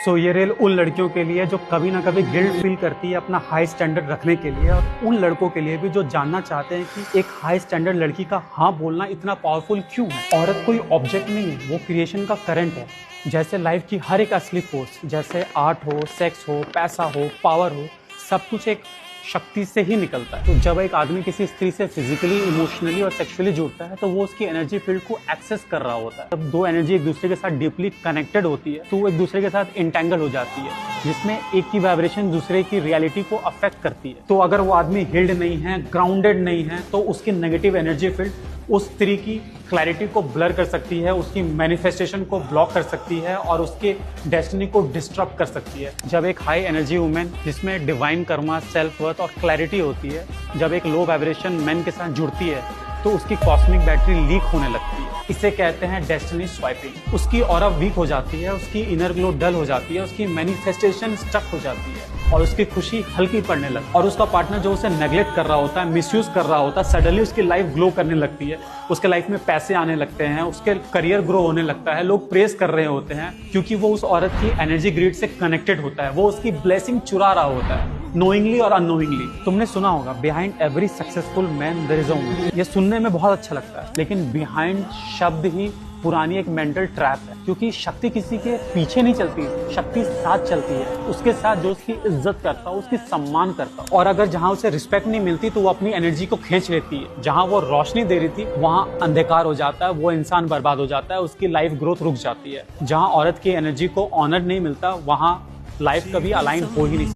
सो ये रेल उन लड़कियों के लिए जो कभी ना कभी गिल्ट फील करती है अपना हाई स्टैंडर्ड रखने के लिए, और उन लड़कों के लिए भी जो जानना चाहते हैं कि एक हाई स्टैंडर्ड लड़की का हाँ बोलना इतना पावरफुल क्यों है। औरत कोई ऑब्जेक्ट नहीं है, वो क्रिएशन का करंट है। जैसे लाइफ की हर एक असली फोर्स, जैसे आर्ट हो, सेक्स हो, पैसा हो, पावर हो, सब कुछ एक शक्ति से ही निकलता है। तो जब एक आदमी किसी स्त्री से फिजिकली, इमोशनली और सेक्सुअली जुड़ता है तो वो उसकी एनर्जी फील्ड को एक्सेस कर रहा होता है। जब दो एनर्जी एक दूसरे के साथ डीपली कनेक्टेड होती है तो वो एक दूसरे के साथ इंटेंगल हो जाती है, जिसमें एक की वाइब्रेशन दूसरे की रियलिटी को अफेक्ट करती है। तो अगर वो आदमी हिल्ड नहीं है, ग्राउंडेड नहीं है, तो उसकी नेगेटिव एनर्जी फील्ड उस स्त्री की क्लैरिटी को ब्लर कर सकती है, उसकी मैनिफेस्टेशन को ब्लॉक कर सकती है और उसके डेस्टिनी को डिस्टर्ब कर सकती है। जब एक हाई एनर्जी वुमेन जिसमें डिवाइन कर्मा, सेल्फ वर्थ और क्लैरिटी होती है, जब एक लो वाइब्रेशन मैन के साथ जुड़ती है तो उसकी कॉस्मिक बैटरी लीक होने लगती है। इसे कहते हैं डेस्टिनी स्वाइपिंग। उसकी ऑरा वीक हो जाती है, उसकी इनर ग्लो डल हो जाती है, उसकी मैनिफेस्टेशन स्टक हो जाती है और उसकी खुशी हल्की पड़ने लगती है। और उसका पार्टनर जो उसे नेग्लेक्ट कर रहा होता है, मिसयूज कर रहा होता है, सडनली उसकी लाइफ ग्लो करने लगती है, उसके लाइफ में पैसे आने लगते हैं, उसके करियर ग्रो होने लगता है, लोग प्रेस कर रहे होते हैं क्योंकि वो उस औरत की एनर्जी ग्रिड से कनेक्टेड होता है, वो उसकी ब्लेसिंग चुरा रहा होता है, नोइंगली और अननोइंगली। तुमने सुना होगा behind every successful man there is a woman. ये सुनने में बहुत अच्छा लगता है, लेकिन बिहाइंड शब्द ही पुरानी एक मेंटल ट्रैप है, क्योंकि शक्ति किसी के पीछे नहीं चलती, शक्ति साथ चलती है, उसके साथ जो उसकी इज्जत करता, उसकी सम्मान करता। और अगर जहां उसे रिस्पेक्ट नहीं मिलती तो वो अपनी एनर्जी को खींच लेती है। जहां वो रोशनी दे रही थी वहां अंधकार हो जाता है, वो इंसान बर्बाद हो जाता है, उसकी लाइफ ग्रोथ रुक जाती है। जहां औरत की एनर्जी को ऑनर नहीं मिलता वहां लाइफ कभी अलाइन हो ही नहीं।